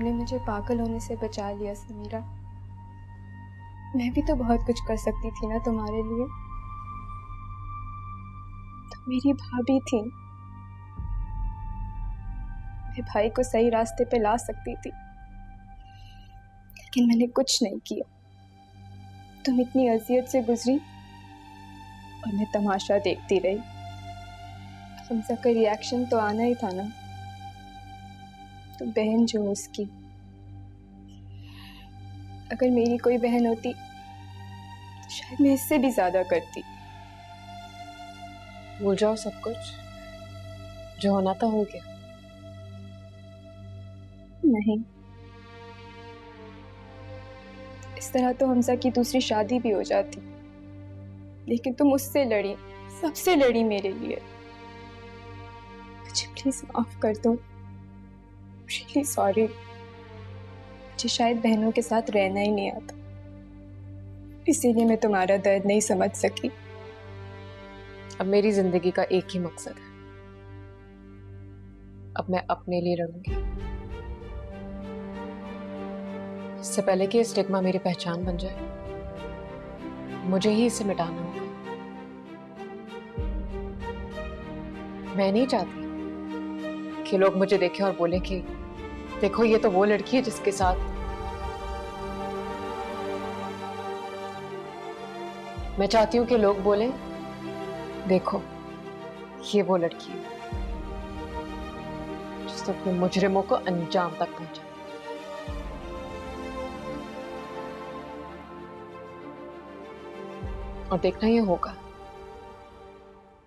तुमने मुझे पागल होने से बचा लिया समीरा। मैं भी तो बहुत कुछ कर सकती थी ना तुम्हारे लिए। तुम मेरी भाभी थी, मेरे भाई को सही रास्ते पे ला सकती थी, लेकिन मैंने कुछ नहीं किया। तुम इतनी अजियत से गुजरी और मैं तमाशा देखती रही। हमजा का रिएक्शन तो आना ही था ना, तो बहन जो उसकी। अगर मेरी कोई बहन होती तो शायद मैं इससे भी ज्यादा करती। भूल जाओ सब कुछ, जो होना था हो गया। नहीं, इस तरह तो हमजा की दूसरी शादी भी हो जाती, लेकिन तुम उससे लड़ी, सबसे लड़ी मेरे लिए। मुझे प्लीज माफ कर दो, रियली सॉरी। मुझे शायद बहनों के साथ रहना ही नहीं आता, इसीलिए मैं तुम्हारा दर्द नहीं समझ सकी। अब मेरी जिंदगी का एक ही मकसद है, अब मैं अपने लिए लड़ूंगी। इससे पहले कि ये स्टिग्मा मेरी पहचान बन जाए, मुझे ही इसे मिटाना होगा। मैं नहीं चाहती कि लोग मुझे देखें और बोले कि देखो ये तो वो लड़की है जिसके साथ। मैं चाहती हूं कि लोग बोलें देखो ये वो लड़की है जिसने अपने मुजरिमों को अंजाम तक पहुंचा। और देखना ये होगा।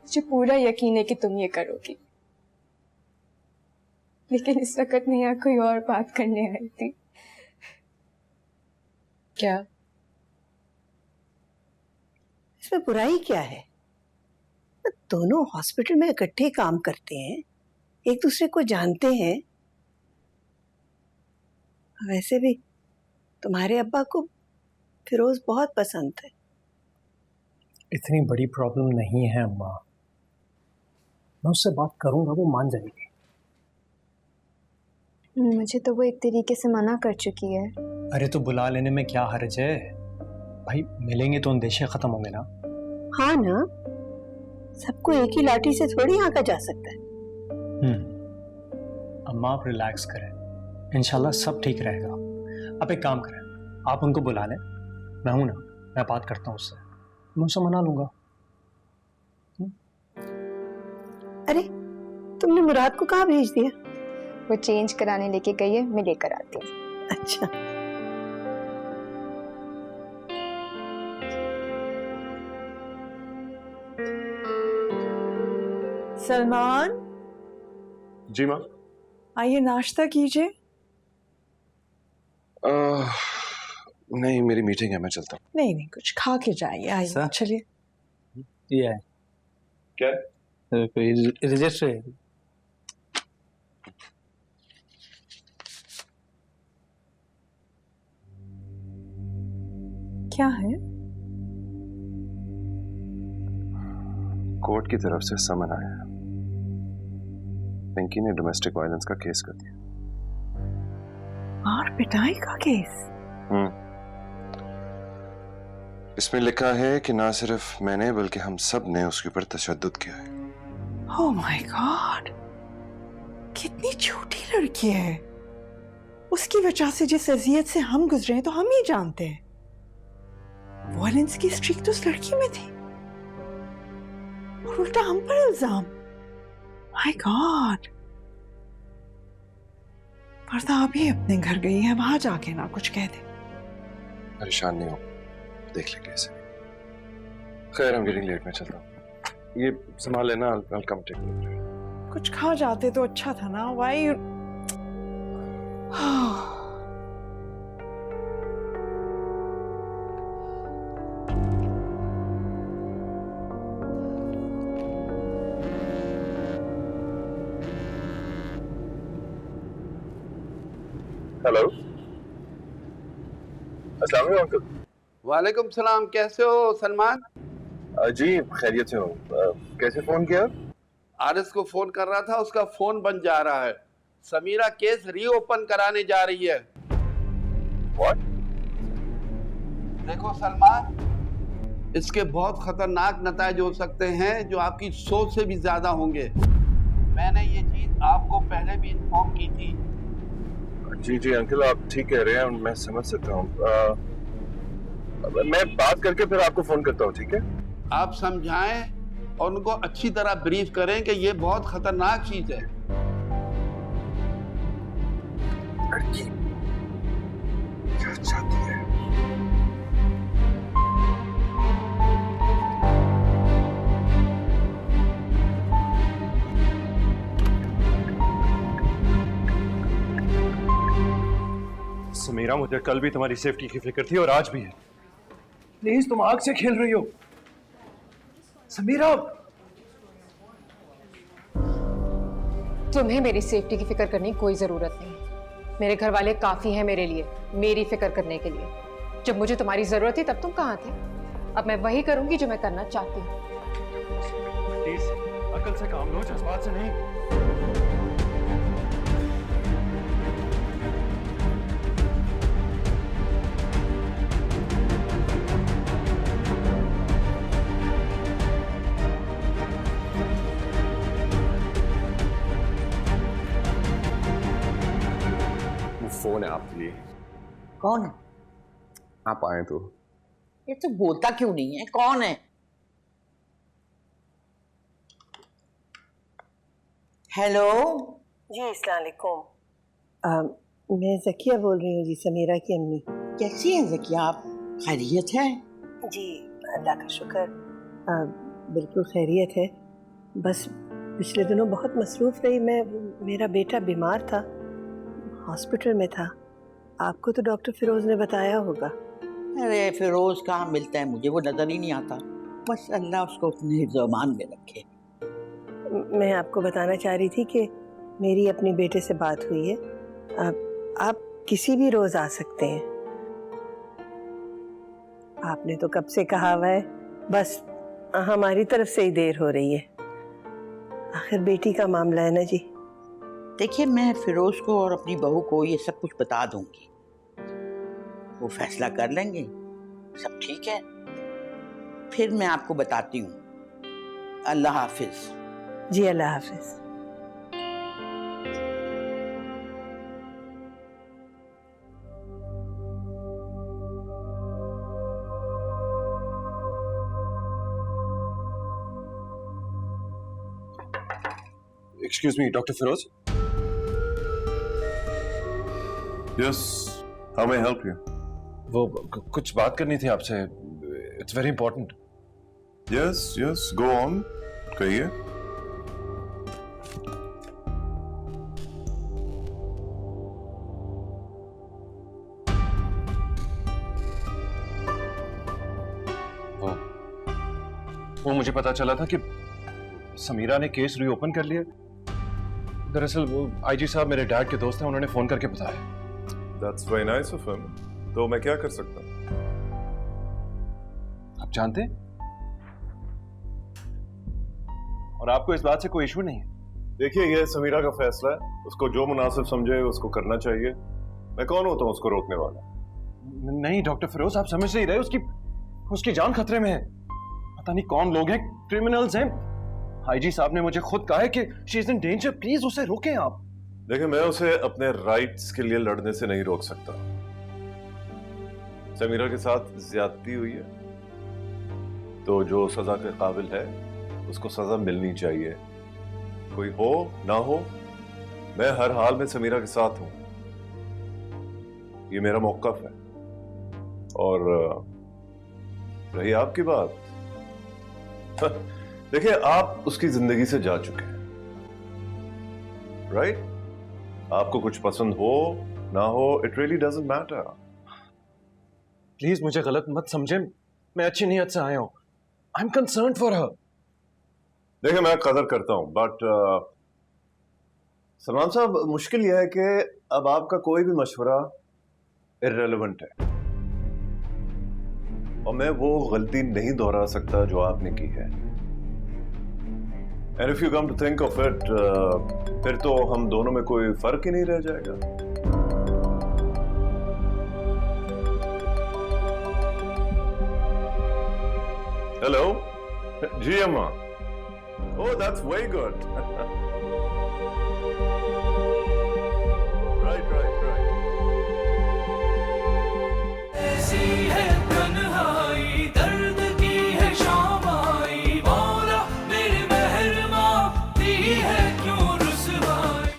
मुझे पूरा यकीन है कि तुम ये करोगी, लेकिन इस वक्त मैं यहाँ कोई और बात करने आई थी। क्या? इसमें बुराई क्या है? दोनों हॉस्पिटल में इकट्ठे काम करते हैं, एक दूसरे को जानते हैं। वैसे भी तुम्हारे अब्बा को फिरोज बहुत पसंद है। इतनी बड़ी प्रॉब्लम नहीं है अम्मा, मैं उससे बात करूंगा, वो मान जाएगी। मुझे तो वो एक तरीके से मना कर चुकी है। अरे तो बुला लेने में क्या हर्ज है भाई, मिलेंगे तो अंदेशे खत्म होंगे ना। हाँ ना, सबको एक ही लाठी से थोड़ी आंका जा सकता है। अम्मा आप रिलैक्स करें, इंशाल्लाह सब ठीक रहेगा। आप एक काम करें, आप उनको बुला लें, मैं हूं ना, मैं बात करता हूं उससे, मैं उससे मना लूंगा। अरे तुमने मुराद को कहाँ भेज दिया? वो चेंज कराने लेके गई है, मैं लेकर आती हूँ। अच्छा, सलमान जी माँ। आइए नाश्ता कीजिए। नहीं मेरी मीटिंग है, मैं चलता हूँ। नहीं नहीं, कुछ खा के जाइए। आइए चलिए। ये है क्या? कोई रजिस्टर है। क्या है? कोर्ट की तरफ से समन आया है। पिंकी ने डोमेस्टिक वायलेंस का केस कर दिया। मार पिटाई का केस? इसमें लिखा है कि ना सिर्फ मैंने बल्कि हम सब ने उसके ऊपर तशद्दुद किया है। ओह माय गॉड, कितनी छोटी लड़की है। उसकी वजह से जिस अजियत से हम गुजरे हैं तो हम ही जानते हैं। वायलेंस की स्ट्रीक तो उस लड़की में थी और उल्टा हम पर इल्जाम। My God. पर्दा अभी अपने घर गई है, वहां जाके ना कुछ कह दे। परेशान नहीं हो, देख लेंगे इसे। खैर I'm getting late, मैं चलता हूँ। ये संभाल लेना, I'll come take a look। कुछ खा जाते तो अच्छा था ना। वाई हेलो, अस्सलाम वालेकुम अंकल। वालेकुम सलाम, कैसे हो सलमान? जी खैरियत से हो। कैसे फोन किया? आरिस को फोन कर रहा था, उसका फोन बंद जा रहा है। समीरा केस रीओपन कराने जा रही है। What? देखो सलमान, इसके बहुत खतरनाक नतीजे हो सकते हैं जो आपकी सोच से भी ज्यादा होंगे। मैंने ये चीज आपको पहले भी इन्फॉर्म की थी। जी जी अंकल, आप ठीक कह रहे हैं, मैं समझ सकता हूँ। मैं बात करके फिर आपको फोन करता हूँ, ठीक है? आप समझाएं और उनको अच्छी तरह ब्रीफ करें कि ये बहुत खतरनाक चीज है। लड़की क्या चाहती है? समीरा, मुझे कल भी तुम्हारी सेफ्टी की फिक्र थी और आज भी है। प्लीज, तुम आग से खेल रही हो। समीरा, तुम्हें मेरी सेफ्टी की फिक्र करने की कोई जरूरत नहीं। मेरे घर वाले काफी हैं मेरे लिए, मेरी फिक्र करने के लिए। जब मुझे तुम्हारी जरूरत थी तब तुम कहाँ थे? अब मैं वही करूंगी जो मैं करना चाहती हूँ। प्लीज अकल से काम लो, जज्बात से नहीं। फोन है आपके लिए। कौन है? आप आए तो। ये तो बोलता क्यों नहीं है? कौन है? हेलो जी अस्सलाम वालेकुम। मैं ज़किया बोल रही हूँ जी, समीरा की अम्मी। कैसी है ज़किया आप? खैरियत है? जी अल्लाह का शुक्र, बिल्कुल खैरियत है। बस पिछले दिनों बहुत मसरूफ़ रही मैं। मेरा बेटा बीमार था, हॉस्पिटल में था। आपको तो डॉक्टर फिरोज़ ने बताया होगा। अरे फिरोज कहाँ मिलता है मुझे, वो नजर ही नहीं आता। बस अल्लाह उसको अपने हिफ्ज़-ओ-अमान में रखे। मैं आपको बताना चाह रही थी कि मेरी अपने बेटे से बात हुई है। आप किसी भी रोज़ आ सकते हैं। आपने तो कब से कहा हुआ है, बस हमारी तरफ से ही देर हो रही है। आखिर बेटी का मामला है ना जी। देखिए, मैं फिरोज को और अपनी बहू को ये सब कुछ बता दूंगी, वो फैसला कर लेंगे, सब ठीक है। फिर मैं आपको बताती हूँ। अल्लाह हाफिज। जी अल्लाह हाफिज। Excuse me, doctor Firoz. Yes, how may I help you? वो कुछ बात करनी थी आपसे। It's very important. Yes yes, go on, कहिए। वो मुझे पता चला था कि समीरा ने केस रीओपन कर लिया। दरअसल वो आईजी साहब मेरे डैड के दोस्त हैं, उन्होंने फोन करके बताया। That's very nice of him. तो मैं क्या कर सकता हूँ? आप जानते हैं, और आपको इस बात से कोई इशू नहीं है। देखिए, ये समीरा का फैसला है, उसको जो मुनासिब समझे उसको करना चाहिए। मैं कौन होता हूँ उसको रोकने वाला? नहीं डॉक्टर फिरोज, आप समझ नहीं रहे। उसकी जान खतरे में है। पता नहीं कौन लोग हैं, क्रिमिनल्स हैं। आईजी साहब ने मुझे खुद कहा है कि she is in danger, please उसे रोकें आप। देखिए, मैं उसे अपने राइट्स के लिए लड़ने से नहीं रोक सकता। समीरा के साथ ज्यादती हुई है तो जो सजा के काबिल है उसको सजा मिलनी चाहिए। कोई हो ना हो, मैं हर हाल में समीरा के साथ हूं। ये मेरा मौक़िफ़ है। और रही आपकी बात, देखिए, आप उसकी जिंदगी से जा चुके हैं, राइट? आपको कुछ पसंद हो ना हो, it really doesn't matter. Please मुझे गलत मत समझे, मैं अच्छी नीयत से आया हूं। I am concerned for her. देखिए, मैं कदर करता हूं, बट सलमान साहब, मुश्किल यह है कि अब आपका कोई भी मशवरा इर्रेलेवेंट है और मैं वो गलती नहीं दोहरा सकता जो आपने की है। And if you come to think of it, फिर तो हम दोनों में कोई फर्क ही नहीं रह जाएगा। हेलो जी अम्मा। Oh that's very good.